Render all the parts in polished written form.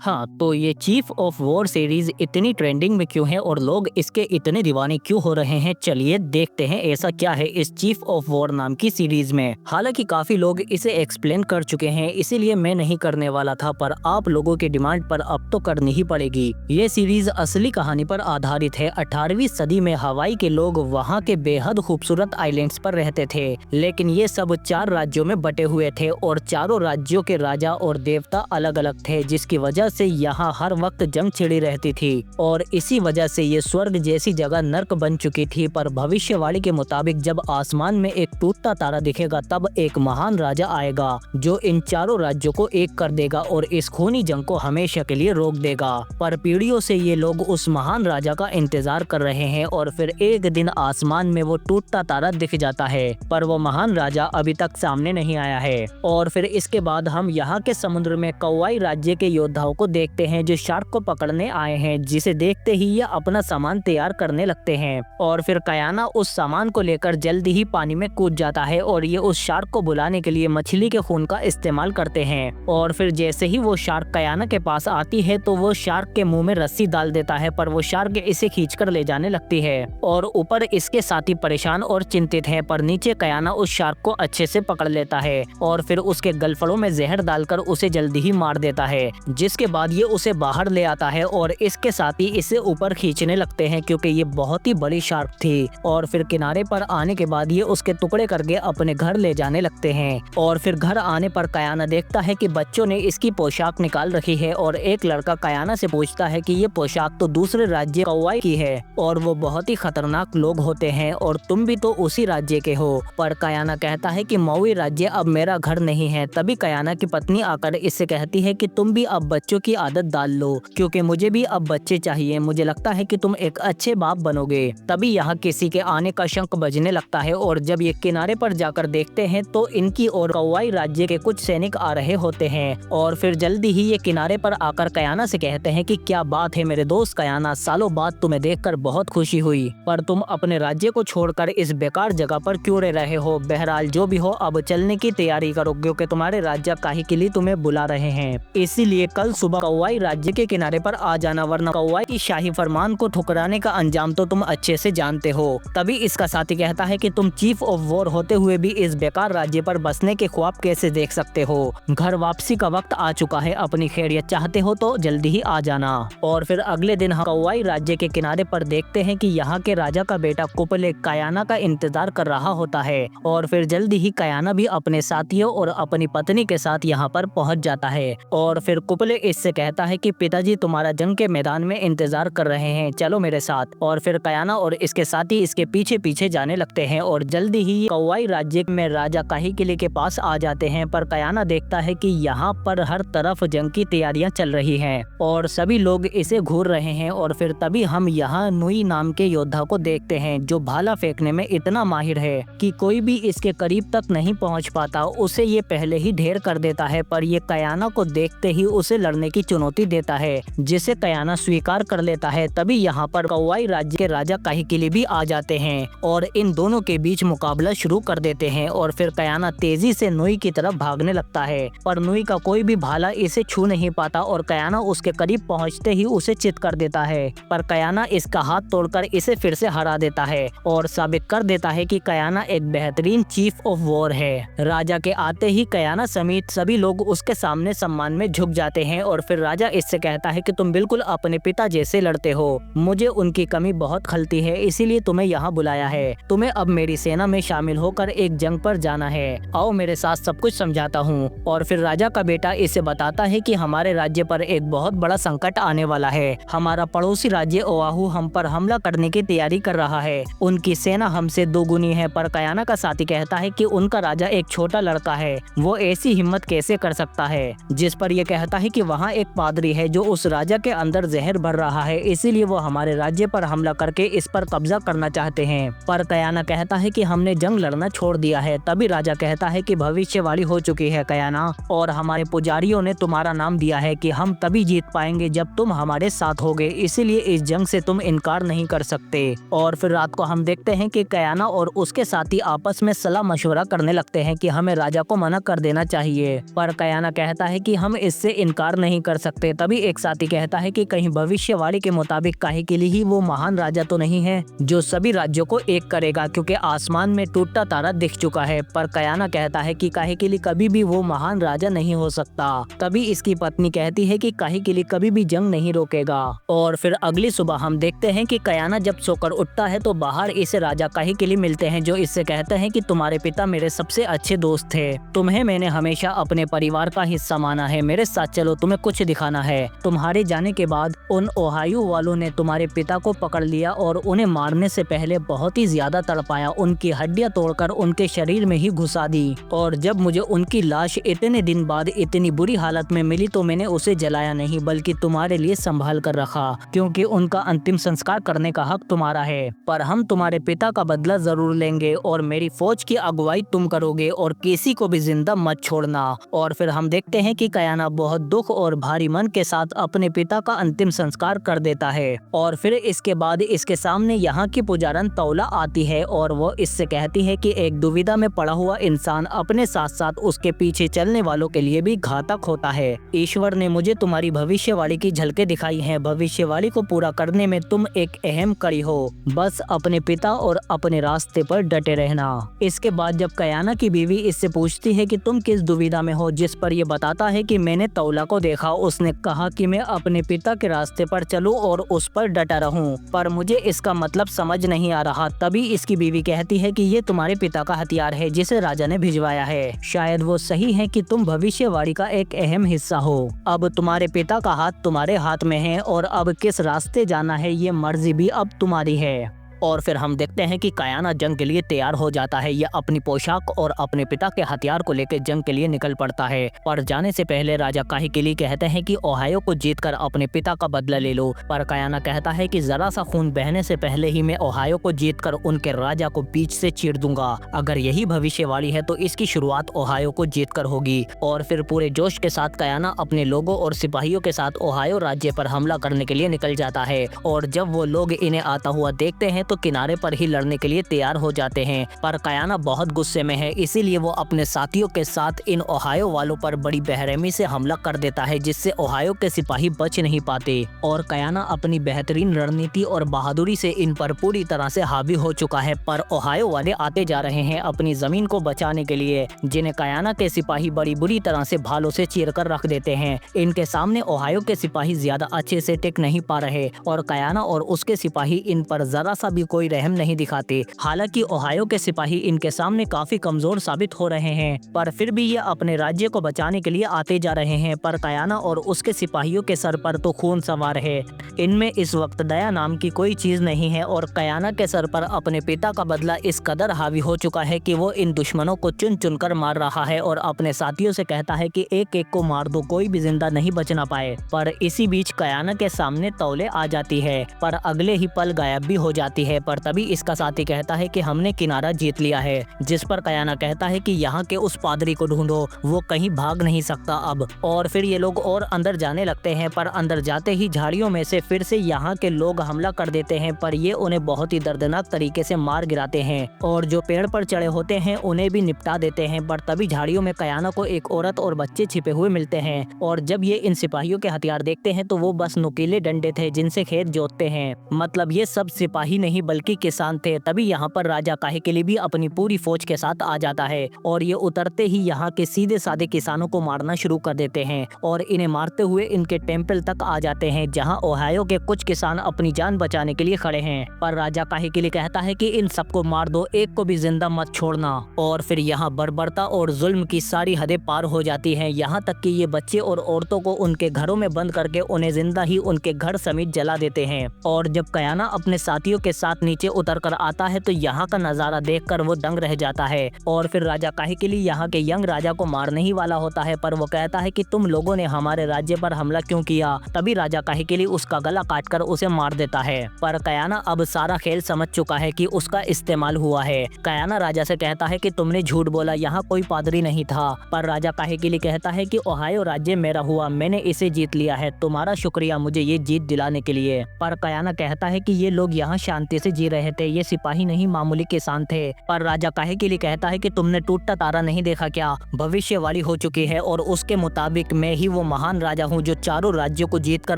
हाँ, तो ये चीफ ऑफ वॉर सीरीज इतनी ट्रेंडिंग में क्यों है और लोग इसके इतने दीवाने क्यों हो रहे हैं, चलिए देखते हैं ऐसा क्या है इस चीफ ऑफ वॉर नाम की सीरीज में। हालांकि काफी लोग इसे एक्सप्लेन कर चुके हैं, इसीलिए मैं नहीं करने वाला था, पर आप लोगों की डिमांड पर अब तो करनी ही पड़ेगी। ये सीरीज असली कहानी पर आधारित है। 18वीं सदी में हवाई के लोग वहाँ के बेहद खूबसूरत आइलैंड्स पर रहते थे, लेकिन ये सब 4 राज्यों में बटे हुए थे और चारों राज्यों के राजा और देवता अलग अलग थे, जिसकी वजह से यहाँ हर वक्त जंग छिड़ी रहती थी और इसी वजह से ये स्वर्ग जैसी जगह नर्क बन चुकी थी। पर भविष्यवाणी के मुताबिक जब आसमान में एक टूटता तारा दिखेगा तब एक महान राजा आएगा जो इन चारों राज्यों को एक कर देगा और इस खूनी जंग को हमेशा के लिए रोक देगा। पर पीढ़ियों से ये लोग उस महान राजा का इंतजार कर रहे हैं और फिर एक दिन आसमान में वो टूटता तारा दिख जाता है, पर वो महान राजा अभी तक सामने नहीं आया है। और फिर इसके बाद हम यहाँ के समुद्र में कौवाई राज्य के योद्धाओं को देखते हैं जो शार्क को पकड़ने आए हैं, जिसे देखते ही ये अपना सामान तैयार करने लगते हैं। और फिर कयाना उस सामान को लेकर जल्दी ही पानी में कूद जाता है और ये उस शार्क को बुलाने के लिए मछली के खून का इस्तेमाल करते हैं। और फिर जैसे ही वो शार्क कयाना के पास आती है तो वो शार्क के मुंह में रस्सी डाल देता है, पर वो शार्क इसे खींचकर ले जाने लगती है और ऊपर इसके साथी परेशान और चिंतित हैं, पर नीचे कयाना उस शार्क को अच्छे से पकड़ लेता है और फिर उसके गलफड़ों में जहर डालकर उसे जल्दी ही मार देता है, जिसके बाद ये उसे बाहर ले आता है और इसके साथी इसे ऊपर खींचने लगते हैं क्योंकि ये बहुत ही बड़ी शार्क थी। और फिर किनारे पर आने के बाद ये उसके टुकड़े करके अपने घर ले जाने लगते हैं। और फिर घर आने पर कयाना देखता है कि बच्चों ने इसकी पोशाक निकाल रखी है और एक लड़का कयाना से पूछता है कि ये पोशाक तो दूसरे राज्य कौवाई की है और वो बहुत ही खतरनाक लोग होते हैं और तुम भी तो उसी राज्य के हो। पर कयाना कहता है कि मौई राज्य अब मेरा घर नहीं है। तभी कयाना की पत्नी आकर इससे कहती है कि तुम भी अब बच्चों की आदत डाल लो, क्योंकि मुझे भी अब बच्चे चाहिए। मुझे लगता है कि तुम एक अच्छे बाप बनोगे। तभी यहाँ किसी के आने का शंख बजने लगता है और जब ये किनारे पर जाकर देखते हैं तो इनकी और कौवाई राज्य के कुछ सैनिक आ रहे होते हैं। और फिर जल्दी ही ये किनारे पर आकर कयाना से कहते हैं कि क्या बात है मेरे दोस्त कयाना, सालों बाद तुम्हें देखकर बहुत खुशी हुई, पर तुम अपने राज्य को छोड़कर इस बेकार जगह पर क्यों रह रहे हो। बहरहाल जो भी हो, अब चलने की तैयारी करो क्योंकि तुम्हारे राज्य काहे के लिए तुम्हें बुला रहे हैं। इसीलिए कल सुबह कौवाई राज्य के किनारे पर आ जाना, वरना कौवाई की शाही फरमान को ठुकराने का अंजाम तो तुम अच्छे से जानते हो। तभी इसका साथी कहता है कि तुम चीफ ऑफ वॉर होते हुए भी इस बेकार राज्य पर बसने के ख्वाब कैसे देख सकते हो। घर वापसी का वक्त आ चुका है, अपनी खैरियत चाहते हो तो जल्दी ही आ जाना। और फिर अगले दिन हम कौवाई राज्य के किनारे पर देखते हैं कि यहाँ के राजा का बेटा कुपले कयाना का इंतजार कर रहा होता है। और फिर जल्दी ही कयाना भी अपने साथियों और अपनी पत्नी के साथ यहाँ पर पहुँच जाता है। और फिर कुपले इससे कहता है कि पिताजी तुम्हारा जंग के मैदान में इंतजार कर रहे हैं, चलो मेरे साथ। और फिर कयाना और इसके साथी इसके पीछे पीछे जाने लगते हैं और जल्दी ही कौवाई राज्य में राजा काही किले के पास आ जाते हैं। पर कयाना देखता है कि यहाँ पर हर तरफ जंग की तैयारियां चल रही हैं और सभी लोग इसे घूर रहे हैं। और फिर तभी हम यहाँ नुई नाम के योद्धा को देखते हैं जो भाला फेंकने में इतना माहिर है कि कोई भी इसके करीब तक नहीं पहुँच पाता, उसे ये पहले ही ढेर कर देता है। पर ये कयाना को देखते ही उसे लड़ने की चुनौती देता है, जिसे कयाना स्वीकार कर लेता है। तभी यहाँ पर कौवाई राज्य के राजा काही किले भी आ जाते हैं और इन दोनों के बीच मुकाबला शुरू कर देते हैं। और फिर कयाना तेजी से नुई की तरफ भागने लगता है, पर नुई का कोई भी भाला इसे छू नहीं पाता और कयाना उसके करीब पहुंचते ही उसे चित कर देता है। पर कयाना इसका हाथ तोड़कर इसे फिर से हरा देता है और साबित कर देता है कि कयाना एक बेहतरीन चीफ ऑफ वॉर है। राजा के आते ही कयाना समेत सभी लोग उसके सामने सम्मान में झुक जाते हैं। और फिर राजा इससे कहता है कि तुम बिल्कुल अपने पिता जैसे लड़ते हो, मुझे उनकी कमी बहुत खलती है, इसीलिए तुम्हें यहाँ बुलाया है। तुम्हें अब मेरी सेना में शामिल होकर एक जंग पर जाना है, आओ मेरे साथ सब कुछ समझाता हूँ। और फिर राजा का बेटा इसे बताता है कि हमारे राज्य पर एक बहुत बड़ा संकट आने वाला है। हमारा पड़ोसी राज्य ओआहू हम पर हमला करने की तैयारी कर रहा है, उनकी सेना हमसे दोगुनी है। पर कयाना का साथी कहता है कि उनका राजा एक छोटा लड़का है, वो ऐसी हिम्मत कैसे कर सकता है। जिस पर यह कहता है कि वहाँ एक पादरी है जो उस राजा के अंदर जहर भर रहा है, इसीलिए वो हमारे राज्य पर हमला करके इस पर कब्जा करना चाहते हैं। पर कयाना कहता है कि हमने जंग लड़ना छोड़ दिया है। तभी राजा कहता है कि भविष्यवाणी हो चुकी है कयाना, और हमारे पुजारियों ने तुम्हारा नाम दिया है कि हम तभी जीत पाएंगे जब तुम हमारे साथ होगे, इसीलिए इस जंग से तुम इनकार नहीं कर सकते। और फिर रात को हम देखते हैं कि कयाना और उसके साथी आपस में सलाह मशवरा करने लगते हैं कि हमें राजा को मना कर देना चाहिए। पर कयाना कहता है कि हम इससे इनकार नहीं नहीं कर सकते। तभी एक साथी कहता है कि कहीं भविष्यवाणी के मुताबिक काहे के लिए ही वो महान राजा तो नहीं है जो सभी राज्यों को एक करेगा, क्योंकि आसमान में टूटता तारा दिख चुका है। पर कयाना कहता है कि काहे के लिए कभी भी वो महान राजा नहीं हो सकता। तभी इसकी पत्नी कहती है कि काहे के लिए कभी भी जंग नहीं रोकेगा। और फिर अगली सुबह हम देखते हैं कि कयाना जब सोकर उठता है तो बाहर इसे राजा काहे के लिए मिलते हैं, जो इससे कहते हैं कि तुम्हारे पिता मेरे सबसे अच्छे दोस्त थे, तुम्हें मैंने हमेशा अपने परिवार का हिस्सा माना है, मेरे साथ चलो, तुम्हें कुछ दिखाना है। तुम्हारे जाने के बाद उन ओहायो वालों ने तुम्हारे पिता को पकड़ लिया और उन्हें मारने से पहले बहुत ही ज्यादा तड़पाया, उनकी हड्डियां तोड़कर उनके शरीर में ही घुसा दी। और जब मुझे उनकी लाश इतने दिन बाद इतनी बुरी हालत में मिली तो मैंने उसे जलाया नहीं बल्कि तुम्हारे लिए संभाल कर रखा, क्योंकि उनका अंतिम संस्कार करने का हक तुम्हारा है। पर हम तुम्हारे पिता का बदला जरूर लेंगे और मेरी फौज की अगुवाई तुम करोगे और किसी को भी जिंदा मत छोड़ना। और फिर हम देखते हैं कि कयाना बहुत दुख और भारी मन के साथ अपने पिता का अंतिम संस्कार कर देता है। और फिर इसके बाद इसके सामने यहाँ की पुजारन तौला आती है और वो इससे कहती है कि एक दुविधा में पड़ा हुआ इंसान अपने साथ साथ उसके पीछे चलने वालों के लिए भी घातक होता है। ईश्वर ने मुझे तुम्हारी भविष्यवाणी की झलकें दिखाई हैं, भविष्यवाणी को पूरा करने में तुम एक अहम कड़ी हो, बस अपने पिता और अपने रास्ते पर डटे रहना। इसके बाद जब कयाना की बीवी इससे पूछती है कि तुम किस दुविधा में हो, जिस पर ये बताता है कि मैंने तौला को देखा, उसने कहा कि मैं अपने पिता के रास्ते पर चलूं और उस पर डटा रहूं, पर मुझे इसका मतलब समझ नहीं आ रहा। तभी इसकी बीवी कहती है कि ये तुम्हारे पिता का हथियार है जिसे राजा ने भिजवाया है, शायद वो सही है कि तुम भविष्यवाणी का एक अहम हिस्सा हो। अब तुम्हारे पिता का हाथ तुम्हारे हाथ में है और अब किस रास्ते जाना है ये मर्जी भी अब तुम्हारी है। और फिर हम देखते हैं कि कयाना जंग के लिए तैयार हो जाता है। यह अपनी पोशाक और अपने पिता के हथियार को लेकर जंग के लिए निकल पड़ता है। पर जाने से पहले राजा काहिकेली कहते हैं कि ओहायो को जीतकर अपने पिता का बदला ले लो, पर कयाना कहता है कि जरा सा खून बहने से पहले ही मैं ओहायो को जीतकर उनके राजा को बीच से चीर दूंगा। अगर यही भविष्यवाणी है तो इसकी शुरुआत ओहायो को जीतकर होगी। और फिर पूरे जोश के साथ कयाना अपने लोगों और सिपाहियों के साथ ओहायो राज्य पर हमला करने के लिए निकल जाता है। और जब वो लोग इन्हें आता हुआ देखते हैं तो किनारे पर ही लड़ने के लिए तैयार हो जाते हैं। पर कयाना बहुत गुस्से में है, इसीलिए वो अपने साथियों के साथ इन ओहायो वालों पर बड़ी बेरहमी से हमला कर देता है, जिससे ओहायो के सिपाही बच नहीं पाते। और कयाना अपनी बेहतरीन रणनीति और बहादुरी से इन पर पूरी तरह से हावी हो चुका है। पर ओहायो वाले आते जा रहे हैं अपनी जमीन को बचाने के लिए, जिन्हें कयाना के सिपाही बड़ी बुरी तरह से भालों से चीर कर रख देते हैं। इनके सामने ओहायो के सिपाही ज्यादा अच्छे से टिक नहीं पा रहे और कयाना और उसके सिपाही इन पर जरा सा भी कोई रहम नहीं दिखाते। हालांकि ओहायो के सिपाही इनके सामने काफी कमजोर साबित हो रहे हैं, पर फिर भी ये अपने राज्य को बचाने के लिए आते जा रहे हैं। पर कयाना और उसके सिपाहियों के सर पर तो खून सवार है। इनमें इस वक्त दया नाम की कोई चीज नहीं है और कयाना के सर पर अपने पिता का बदला इस कदर हावी हो चुका है कि वो इन दुश्मनों को चुन चुन कर मार रहा है और अपने साथियों से कहता है कि एक एक को मार दो, कोई भी जिंदा नहीं बचना पाए। पर इसी बीच कयाना के सामने तौले आ जाती है, पर अगले ही पल गायब भी हो जाती है। पर तभी इसका साथी कहता है कि हमने किनारा जीत लिया है, जिस पर कयाना कहता है कि यहाँ के उस पादरी को ढूंढो, वो कहीं भाग नहीं सकता अब। और फिर ये लोग और अंदर जाने लगते हैं, पर अंदर जाते ही झाड़ियों में से फिर से यहाँ के लोग हमला कर देते हैं, पर ये उन्हें बहुत ही दर्दनाक तरीके से मार गिराते हैं और जो पेड़ पर चढ़े होते हैं उन्हें भी निपटा देते हैं। पर तभी झाड़ियों में कयाना को एक औरत और बच्चे छिपे हुए मिलते हैं और जब ये इन सिपाहियों के हथियार देखते हैं तो वो बस नुकीले डंडे थे जिनसे खेत जोतते हैं, मतलब ये सब सिपाही नहीं बल्कि किसान थे। तभी यहाँ पर राजा काहिकेली भी अपनी पूरी फौज के साथ आ जाता है और ये उतरते ही यहाँ के सीधे साधे किसानों को मारना शुरू कर देते हैं और इन्हें मारते हुए इनके टेम्पल तक आ जाते हैं, जहाँ ओहायो के कुछ किसान अपनी जान बचाने के लिए खड़े हैं। पर राजा काहिकेली कहता है कि इन सबको मार दो, एक को भी जिंदा मत छोड़ना। और फिर यहाँ बर्बरता और जुल्म की सारी हदें पार हो जाती हैं, यहाँ तक कि ये बच्चे और औरतों को उनके घरों में बंद करके उन्हें जिंदा ही उनके घर समेत जला देते हैं। और जब कयाना अपने साथियों के साथ नीचे उतर कर आता है तो यहाँ का नजारा देखकर वो दंग रह जाता है। और फिर राजा काहिकेली यहाँ के यंग राजा को मारने ही वाला होता है, पर वो कहता है कि तुम लोगों ने हमारे राज्य पर हमला क्यों किया। तभी राजा काहिकेली उसका गला काटकर उसे मार देता है। पर कयाना अब सारा खेल समझ चुका है कि उसका इस्तेमाल हुआ है। कयाना राजा से कहता है कि तुमने झूठ बोला, यहाँ कोई पादरी नहीं था। पर राजा काहिकेली कहता है कि ओहायो राज्य मेरा हुआ, मैंने इसे जीत लिया है, तुम्हारा शुक्रिया मुझे ये जीत दिलाने के लिए। पर कयाना कहता है कि ये लोग यहाँ शांति शांति से जी रहे थे। ये सिपाही नहीं मामूली किसान थे। पर राजा काहेकिली कहता है कि तुमने टूटता तारा नहीं देखा क्या? भविष्यवाणी हो चुकी है और उसके मुताबिक मैं ही वो महान राजा हूँ जो चारों राज्यों को जीतकर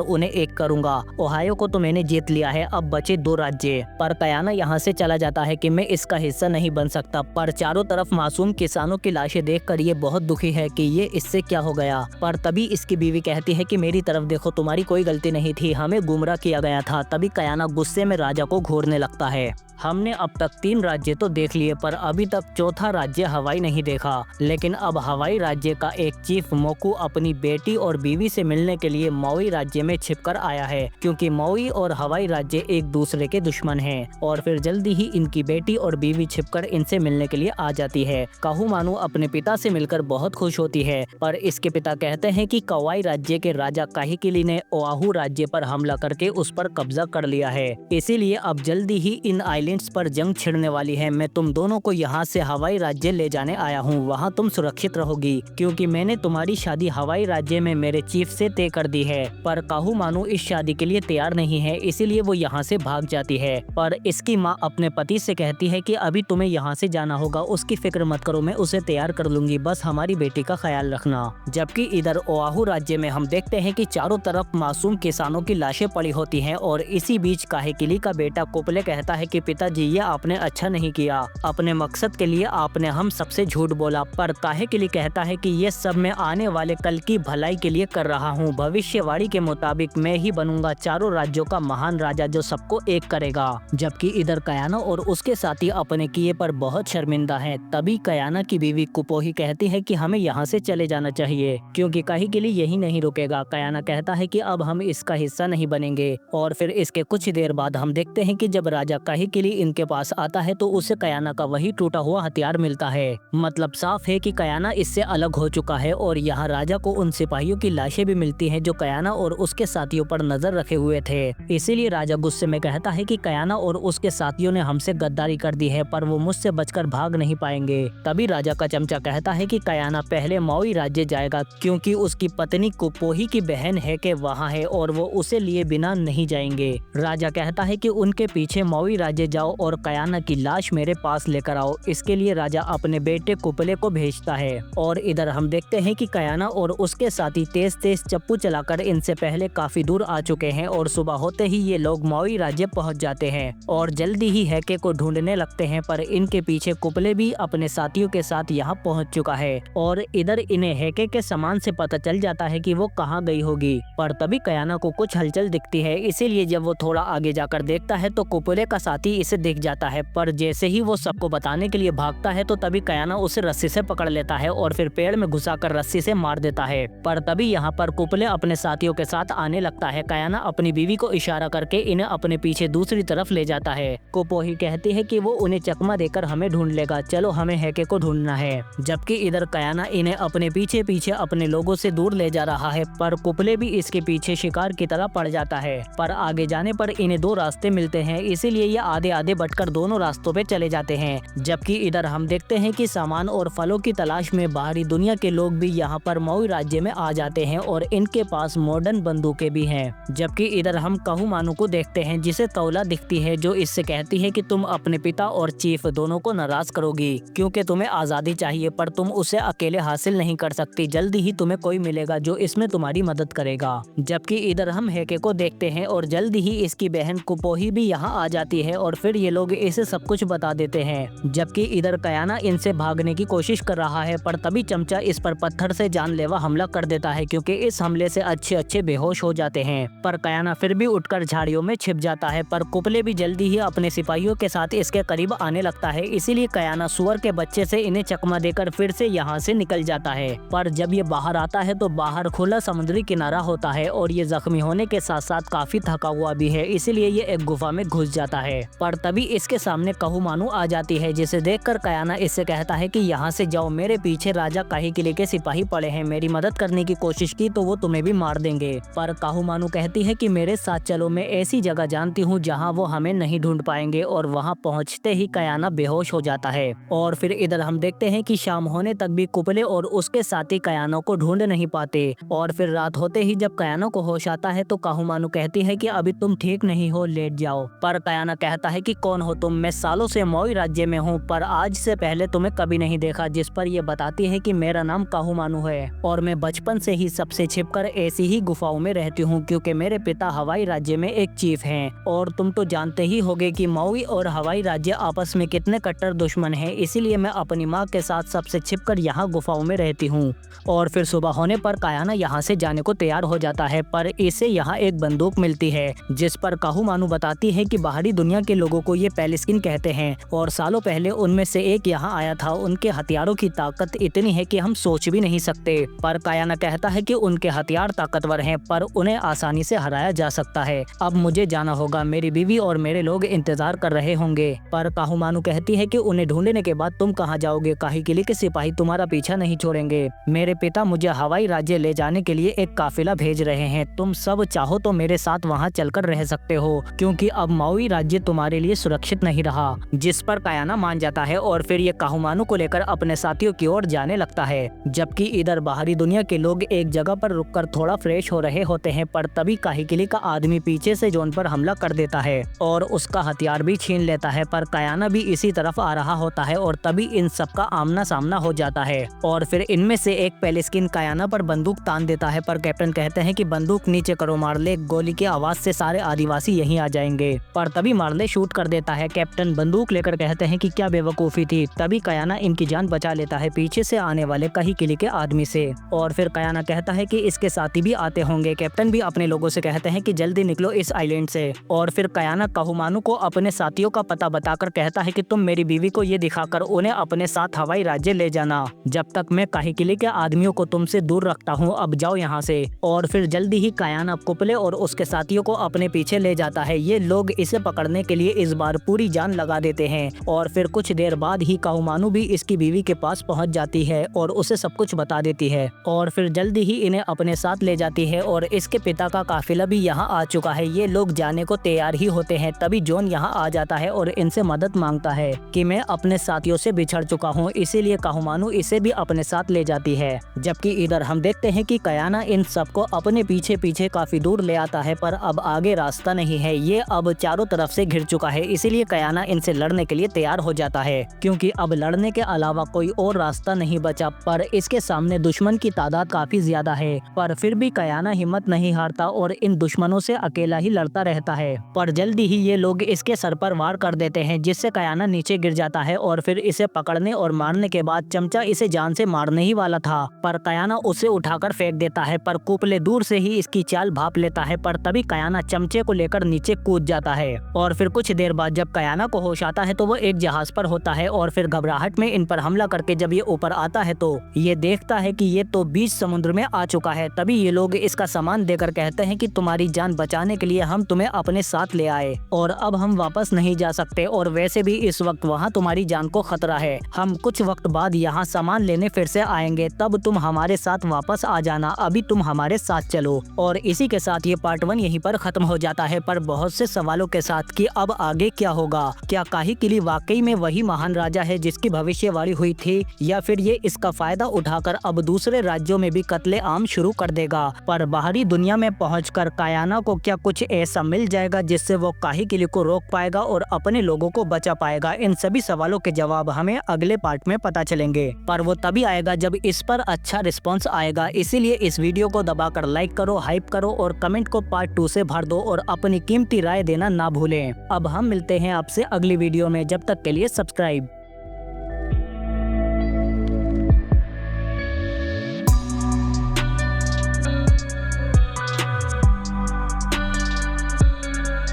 उन्हें एक करूंगा। ओहायो को तो मैंने जीत लिया है, अब बचे 2 राज्य। पर कयाना यहाँ से चला जाता है कि मैं इसका हिस्सा नहीं बन सकता। पर चारों तरफ मासूम किसानों की लाशें देखकर ये बहुत दुखी है कि ये इससे क्या हो गया। पर तभी इसकी बीवी कहती है कि मेरी तरफ देखो, तुम्हारी कोई गलती नहीं थी, हमें गुमराह किया गया था। तभी कयाना गुस्से में राजा को घूरने लगता है। हमने अब तक 3 राज्य तो देख लिए पर अभी तक चौथा राज्य हवाई नहीं देखा। लेकिन अब हवाई राज्य का एक चीफ मोकू अपनी बेटी और बीवी से मिलने के लिए माउई राज्य में छिपकर आया है, क्योंकि माउई और हवाई राज्य एक दूसरे के दुश्मन हैं। और फिर जल्दी ही इनकी बेटी और बीवी छिपकर इनसे मिलने के लिए आ जाती है। काहुमानू अपने पिता से मिलकर बहुत खुश होती है, पर इसके पिता कहते हैं कि कवाई राज्य के राजा काहिकिली ने ओआहू राज्य पर हमला करके उस पर कब्जा कर लिया है, इसीलिए अब जल्दी ही इन आइलैंड्स पर जंग छिड़ने वाली है। मैं तुम दोनों को यहाँ से हवाई राज्य ले जाने आया हूँ, वहाँ तुम सुरक्षित रहोगी, क्योंकि मैंने तुम्हारी शादी हवाई राज्य में मेरे चीफ से तय कर दी है। पर काहुमानू इस शादी के लिए तैयार नहीं है, इसीलिए वो यहाँ से भाग जाती है। पर इसकी माँ अपने पति से कहती है कि अभी तुम्हें यहाँ से जाना होगा, उसकी फिक्र मत करो, मैं उसे तैयार कर लूंगी, बस हमारी बेटी का ख्याल रखना। जबकि इधर ओआहू राज्य में हम देखते हैं कि चारों तरफ मासूम किसानों की लाशें पड़ी होती हैं और इसी बीच काहेकिली का बेटा कुपले कहता है कि पिताजी ये आपने अच्छा नहीं किया, अपने मकसद के लिए आपने हम सबसे झूठ बोला। पर काहेकिली कहता है कि ये सब मैं आने वाले कल की भलाई के लिए कर रहा हूँ, भविष्यवाणी के मुताबिक मैं ही बनूंगा चारों राज्यों का महान राजा जो सबको एक करेगा। जबकि इधर कयाना और उसके साथी अपने किए पर बहुत शर्मिंदा हैं। तभी कयाना की बीवी कुपोही कहती है कि हमें यहाँ से चले जाना चाहिए, क्योंकि काहेकिली यही नहीं रुकेगा। कयाना कहता है कि अब हम इसका हिस्सा नहीं बनेंगे। और फिर इसके कुछ देर बाद हम देखते हैं कि जब राजा काहेकिली इनके पास आता है तो उसे कयाना का वही टूटा हुआ हथियार मिलता है। मतलब साफ है कि कयाना इससे अलग हो चुका है। और यहाँ राजा को उन सिपाहियों की लाशें भी मिलती हैं जो कयाना और उसके साथियों पर नजर रखे हुए थे। इसीलिए राजा गुस्से में कहता है कि कयाना और उसके साथियों ने हमसे गद्दारी कर दी है, पर वो मुझसे बचकर भाग नहीं पाएंगे। तभी राजा का चमचा कहता है कि कयाना पहले माउई राज्य जाएगा, क्योंकि उसकी पत्नी कुपोही की बहन है के वहाँ है और वो उसे लिए बिना नहीं जाएंगे। राजा कहता है कि उनके पीछे माउई राज्य जाओ और कयाना की लाश मेरे पास लेकर आओ। इसके लिए राजा अपने बेटे कुपले को भेजता है। और इधर हम देखते हैं कि कयाना और उसके साथी तेज तेज चप्पू चलाकर इनसे पहले काफी दूर आ चुके हैं और सुबह होते ही ये लोग माउई राज्य पहुंच जाते हैं और जल्दी ही हैके को ढूंढने लगते हैं। पर इनके पीछे कुपले भी अपने साथियों के साथ यहाँ पहुंच चुका है और इधर इन्हें हैके के सामान से पता चल जाता है कि वो कहाँ गई होगी। पर तभी कयाना को कुछ हलचल दिखती है, इसीलिए जब वो थोड़ा आगे जाकर देखता है तो कुपले का साथी इसे दिख जाता है। पर जैसे ही वो सबको बताने के लिए भागता है तो तभी कयाना उसे रस्सी से पकड़ लेता है और फिर पेड़ में घुसाकर रस्सी से मार देता है। पर तभी यहाँ पर कुपले अपने साथियों के साथ आने लगता है। कयाना अपनी बीवी को इशारा करके इन्हें अपने पीछे दूसरी तरफ ले जाता है। कुपोही कहती है कि वो उन्हें चकमा देकर हमें ढूंढ लेगा, चलो हमें हैके को ढूंढना है। जबकि इधर कयाना इन्हें अपने पीछे पीछे अपने लोगों से दूर ले जा रहा है, पर कुपले भी इसके पीछे शिकार की तरह पड़ जाता है। पर आगे जाने पर इन्हें 2 रास्ते मिलते हैं, इसीलिए ये आधे आधे बटकर दोनों रास्तों पे चले जाते हैं। जबकि इधर हम देखते हैं कि सामान और फलों की तलाश में बाहरी दुनिया के लोग भी यहाँ पर माउई राज्य में आ जाते हैं और इनके पास मॉडर्न बंदूकें भी हैं। जबकि इधर हम काहुमानू को देखते हैं जिसे तौला दिखती है, जो इससे कहती है कि तुम अपने पिता और चीफ दोनों को नाराज करोगी, क्योंकि तुम्हें आजादी चाहिए पर तुम उसे अकेले हासिल नहीं कर सकती। जल्दी ही तुम्हें कोई मिलेगा जो इसमें तुम्हारी मदद करेगा। जबकि इधर हम हैके को देखते हैं और जल्दी ही इसकी बहन कुपोही भी यहाँ आ जाती है और फिर ये लोग इसे सब कुछ बता देते हैं। जबकि इधर कयाना इनसे भागने की कोशिश कर रहा है, पर तभी चमचा इस पर पत्थर से जानलेवा हमला कर देता है, क्योंकि इस हमले से अच्छे बेहोश हो जाते हैं। पर कयाना फिर भी उठकर झाड़ियों में छिप जाता है। पर कुपले भी जल्दी ही अपने सिपाहियों के साथ इसके करीब आने लगता है, इसीलिए कयाना सुअर के बच्चे से इन्हें चकमा देकर फिर से यहाँ से निकल जाता है। पर जब ये बाहर आता है तो बाहर खुला समुद्री किनारा होता है और ये जख्मी होने के साथ साथ काफी थका हुआ भी है, इसीलिए ये एक गुफा में घुस जाता है। पर तभी इसके सामने काहुमानू आ जाती है, जिसे देखकर कयाना इससे कहता है कि यहाँ से जाओ, मेरे पीछे राजा काहिकिली के सिपाही पड़े हैं, मेरी मदद करने की कोशिश की तो वो तुम्हें भी मार देंगे। पर काहुमानू कहती है कि मेरे साथ चलो, मैं ऐसी जगह जानती हूँ जहाँ वो हमें नहीं ढूंढ पाएंगे। और वहाँ पहुँचते ही कयाना बेहोश हो जाता है। और फिर इधर हम देखते हैं कि शाम होने तक भी कुपले और उसके साथी कयाना को ढूंढ नहीं पाते। और फिर रात होते ही जब कयाना को होश आता है तो काहुमानू कहती है कि अभी तुम ठीक नहीं हो, लेट जाओ। पर कायाना कहता है कि कौन हो तुम? मैं सालों से मौई राज्य में हूँ, पर आज से पहले तुम्हें कभी नहीं देखा। जिस पर ये बताती है कि मेरा नाम काहुमानू है और मैं बचपन से ही सबसे छिपकर ऐसी ही गुफाओं में रहती हूँ, क्योंकि मेरे पिता हवाई राज्य में एक चीफ हैं। और तुम तो जानते ही होगे कि मौई और हवाई राज्य आपस में कितने कट्टर दुश्मन हैं, इसीलिए मैं अपनी माँ के साथ सबसे छिपकर यहाँ गुफाओं में रहती हूँ। और फिर सुबह होने पर कायाना यहाँ से जाने को तैयार हो जाता है, पर इसे यहाँ एक बंदूक मिलती है, जिस पर काहुमानू बताती है कि बाहरी दुनिया के लोगों को ये पेलिस्किन कहते हैं और सालों पहले उनमें से एक यहाँ आया था। उनके हथियारों की ताकत इतनी है कि हम सोच भी नहीं सकते। पर कायाना कहता है कि उनके हथियार ताकतवर हैं, पर उन्हें आसानी से हराया जा सकता है। अब मुझे जाना होगा, मेरी बीवी और मेरे लोग इंतजार कर रहे होंगे। पर काहुमानू कहती है कि उन्हें ढूंढने के बाद तुम कहाँ जाओगे? काहे किले के सिपाही तुम्हारा पीछा नहीं छोड़ेंगे। मेरे पिता मुझे हवाई राज्य ले जाने के लिए एक काफिला भेज रहे हैं। तुम सब चाहो तो मेरे साथ वहाँ चलकर रह सकते हो, क्योंकि अब मौई राज्य तुम्हारे लिए सुरक्षित नहीं रहा। जिस पर कायाना मान जाता है और फिर ये काहुमानू को लेकर अपने साथियों की ओर जाने लगता है। जबकि इधर बाहरी दुनिया के लोग एक जगह पर रुककर थोड़ा फ्रेश हो रहे होते हैं, पर तभी काहिकिली का आदमी पीछे से जोन पर हमला कर देता है और उसका हथियार भी छीन लेता है। पर कायाना भी इसी तरफ आ रहा होता है और तभी इन सबका आमना सामना हो जाता है और फिर इनमें से एक पेलिस्किन कायाना पर बंदूक तान देता है। पर कैप्टन कहते हैं कि बंदूक नीचे करो मार्ले, गोली की आवाज से सारे आदिवासी यहीं आ जाएंगे। पर तभी मार्ले शूट कर देता है। कैप्टन बंदूक लेकर कहते हैं कि क्या बेवकूफी थी। तभी कायाना इनकी जान बचा लेता है पीछे से आने वाले काहिकिली के आदमी से। और फिर कायाना कहता है कि इसके साथी भी आते होंगे। कैप्टन भी अपने लोगों से कहते हैं कि जल्दी निकलो इस आइलैंड से। और फिर कायाना काहुमानू को अपने साथियों का पता बताकर कहता है कि तुम मेरी बीवी को ये दिखाकर उन्हें अपने साथ हवाई राज्य ले जाना, जब तक मैं काहिकिली के आदमियों को तुमसे दूर रखता हूँ। अब जाओ यहाँ से। और फिर जल्दी ही कायाना कुपले और उसके साथियों को अपने पीछे ले जाता है। ये लोग इसे पकड़ने के लिए इस बार पूरी जान लगा देते हैं और फिर कुछ देर बाद ही काहुमानू भी इसकी बीवी के पास पहुँच जाती है और उसे सब कुछ बता देती है और फिर जल्दी ही इन्हें अपने साथ ले जाती है। और इसके पिता का काफिला भी यहाँ आ चुका है। ये लोग जाने को तैयार ही होते हैं। तभी जॉन यहाँ आ जाता है और इनसे मदद मांगता है कि मैं अपने साथियों से बिछड़ चुका हूँ, इसीलिए काहुमानू इसे भी अपने साथ ले जाती है। जबकि इधर हम देखते हैं कि कायाना इन सबको अपने पीछे पीछे काफी दूर ले आता है, पर अब आगे रास्ता नहीं है। ये अब चारों तरफ से घिर चुका है, इसीलिए कायाना इनसे लड़ने के लिए तैयार हो जाता है, क्योंकि अब लड़ने के अलावा कोई और रास्ता नहीं बचा। पर इसके सामने दुश्मन की तादाद काफी ज्यादा है, पर फिर भी कायाना हिम्मत नहीं हारता और इन दुश्मनों से अकेला ही लड़ता रहता है। पर जल्दी ही ये लोग इसके सर पर वार कर देते हैं, जिससे कायाना नीचे गिर जाता है और फिर इसे पकड़ने और मारने के बाद चमचा इसे जान से मारने ही वाला था, पर कायाना उसे उठाकर फेंक देता है। पर कुपले दूर से ही इसकी चाल भाप लेता है, पर तभी कायाना चमचे को लेकर नीचे कूद जाता है। और फिर कुछ देर बाद जब कायाना को होश आता है तो वो एक जहाज पर होता है और फिर घबराहट में इन पर हमला करके जब ये ऊपर आता है तो ये देखता है कि ये तो बीच समुद्र में आ चुका है। तभी ये लोग इसका सामान देकर कहते हैं कि तुम्हारी जान बचाने के लिए हम तुम्हें अपने साथ ले आए और अब हम वापस नहीं जा सकते, और वैसे भी इस वक्त वहाँ तुम्हारी जान को खतरा है। हम कुछ वक्त बाद यहाँ सामान लेने फिर से आएंगे, तब तुम हमारे साथ वापस आ जाना। अभी तुम हमारे साथ चलो। और इसी के साथ ये पार्ट 1 यहीं पर खत्म हो जाता है, पर बहुत से सवालों के साथ कि अब आगे क्या होगा। क्या काहिकिली वाकई में वही महान राजा है जिसकी भविष्यवाणी हुई थी, या फिर ये इसका फायदा उठाकर अब दूसरे राज्यों में भी कत्ले आम शुरू कर देगा। पर बाहरी दुनिया में पहुंचकर कायाना को क्या कुछ ऐसा मिल जाएगा जिससे वो काहिकिली को रोक पाएगा और अपने लोगों को बचा पाएगा? इन सभी सवालों के जवाब हमें अगले पार्ट में पता चलेंगे, पर वो तभी आएगा जब इस पर अच्छा रिस्पॉन्स आएगा। इसीलिए इस वीडियो को दबाकर लाइक करो, हाइप करो और कमेंट को पार्ट 2 से भर दो और अपनी कीमती राय देना ना भूलें। अब हम मिलते हैं आपसे अगली वीडियो में, जब तक के लिए सब्सक्राइब।